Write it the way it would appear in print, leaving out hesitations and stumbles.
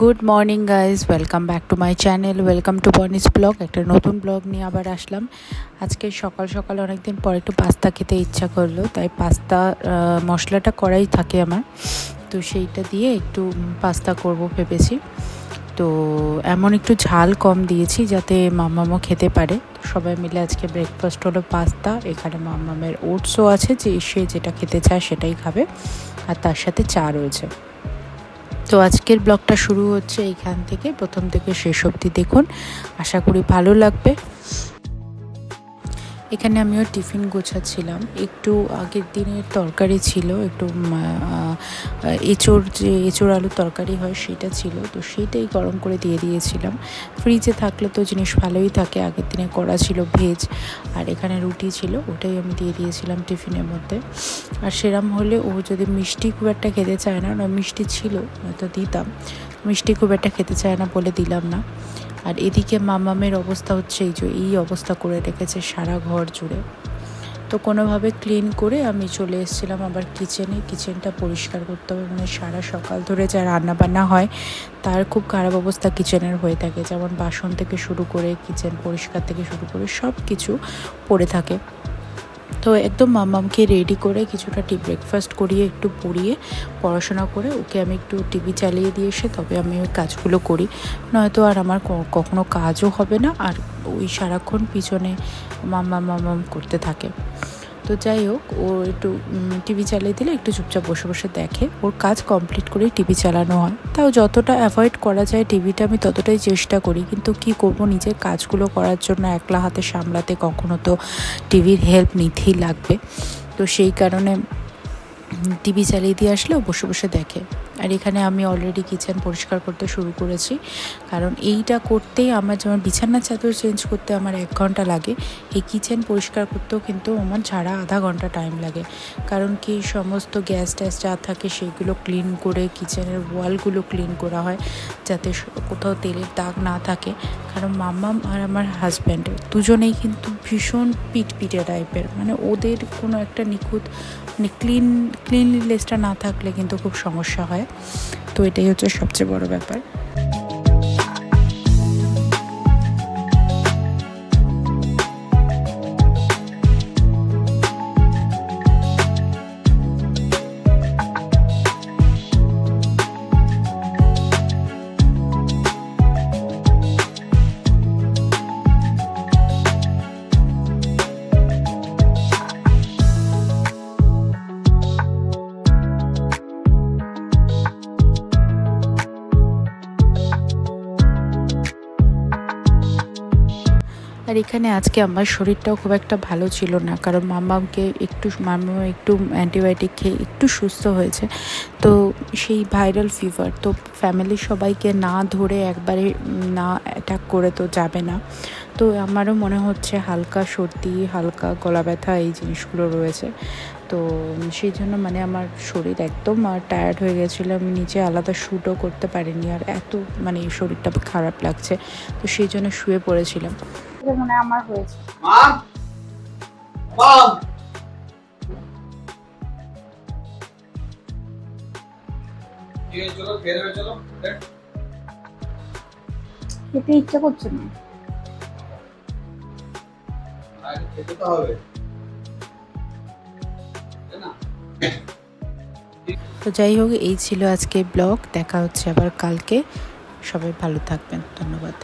Good morning guys, welcome back to my channel, welcome to Boni's vlog. একটা নতুন blog নিয়ে আবার আসলাম। আজকে সকাল সকাল অনেকদিন পর একটু পাস্তা খেতে ইচ্ছা করলো, তাই পাস্তা মশলাটা করাই থাকে আমার, তো সেইটা দিয়ে একটু পাস্তা করব ভেবেছি। তো এমন একটু ঝাল কম দিয়েছি যাতে মাম্মামও খেতে পারে। সবাই মিলে আজকে ব্রেকফাস্ট হলো পাস্তা। এখানে মাম্মামের ওটসও আছে, যে সে যেটা খেতে চায় সেটাই খাবে, আর তার সাথে চা রয়েছে। তো আজকের ব্লগটা শুরু হচ্ছে এইখান থেকে, প্রথম থেকে শেষ অবধি দেখুন, আশা করি ভালো লাগবে। এখানে আমিও টিফিন গোছাচ্ছিলাম। একটু আগের দিনের তরকারি ছিল, একটু এঁচোড় আলুর তরকারি হয় সেটা ছিল, তো সেইটাই গরম করে দিয়ে দিয়েছিলাম। ফ্রিজে থাকলে তো জিনিস ভালোই থাকে, আগের দিনে করা ছিল ভেজ, আর এখানে রুটি ছিল, ওটাই আমি দিয়ে দিয়েছিলাম টিফিনের মধ্যে। আর সেরম হলে ও যদি মিষ্টি খুব একটা খেতে চায় না, মিষ্টি ছিল হয়তো দিতাম, মিষ্টি খুব একটা খেতে চায় না বলে দিলাম না। আর এদিকে মাম্মামের অবস্থা হচ্ছে এই অবস্থা করে রেখেছে সারা ঘর জুড়ে। তো কোনোভাবে ক্লিন করে আমি চলে এসেছিলাম আবার কিচেনটা পরিষ্কার করতে হবে। মানে সারা সকাল ধরে যা রান্নাবান্না হয় তার খুব খারাপ অবস্থা কিচেনের হয়ে থাকে, যেমন বাসন থেকে শুরু করে কিচেন পরিষ্কার থেকে শুরু করে সব কিছু পড়ে থাকে। তো একদম মাম্মামকে রেডি করে কিছুটা ব্রেকফাস্ট করিয়ে একটু পড়িয়ে পড়াশোনা করে ওকে আমি একটু টিভি চালিয়ে দিয়ে এসে তবে আমি ওই কাজগুলো করি, নয়তো আর আমার কখনো কাজও হবে না, আর ওই সারাক্ষণ পিছনে মাম্মাম করতে থাকে। তো যাই হোক, ও একটু টিভি চালিয়ে দিলে একটু চুপচাপ বসে বসে দেখে, ওর কাজ কমপ্লিট করেই টিভি চালানো হয়। তাও যতটা অ্যাভয়েড করা যায় টিভিটা আমি ততটাই চেষ্টা করি, কিন্তু কি করব, নিজের কাজগুলো করার জন্য একলা হাতে সামলাতে কখনো তো টিভির হেল্প নিতেই লাগবে। তো সেই কারণে টিভি চালিয়ে দিয়ে আসলেও বসে বসে দেখে। আর এখানে আমি অলরেডি কিচেন পরিষ্কার করতে শুরু করেছি, কারণ এইটা করতেই আমার, যেমন বিছানার চাদর চেঞ্জ করতে আমার 1 ঘন্টা লাগে, এই কিচেন পরিষ্কার করতেও কিন্তু আমার ঝাড়া আধা ঘন্টা টাইম লাগে। কারণ কি, সমস্ত গ্যাস ট্যাস যা থাকে সেইগুলো ক্লিন করে কিচেনের ওয়ালগুলো ক্লিন করা হয় যাতে কোথাও তেলের দাগ না থাকে। কারণ মাম্মাম আর আমার হাজব্যান্ড দুজনেই কিন্তু ভীষণ পিটপিটে টাইপের, মানে ওদের কোনো একটা নিখুঁত মানে ক্লিনলিনেসটা না থাকলে কিন্তু খুব সমস্যা হয়। তো এটাই হচ্ছে সবচেয়ে বড় ব্যাপার। আর এখানে আজকে আমার শরীরটাও খুব একটা ভালো ছিল না, কারণ মাম্মাম একটু অ্যান্টিবায়োটিক খেয়ে একটু সুস্থ হয়েছে। তো সেই ভাইরাল ফিভার তো ফ্যামিলির সবাইকে না ধরে একবারে না অ্যাটাক করে তো যাবে না। তো আমারও মনে হচ্ছে হালকা সর্দি, হালকা গলা ব্যথা এই জিনিসগুলো রয়েছে। তো সেই জন্য মানে আমার শরীর একদম টায়ার্ড হয়ে গেছিলো, আমি নিচে আলাদা শ্যুটও করতে পারিনি, আর এত মানে শরীরটা খারাপ লাগছে, তো সেই জন্য শুয়ে পড়েছিলাম। মনে আমার হয়েছে খেতে ইচ্ছা করছে না, খেতে তো হবে। তো যাই হোক, এই ছিল আজকে ব্লগ। দেখা হচ্ছে আবার কালকে। সবাই ভালো থাকবেন, ধন্যবাদ।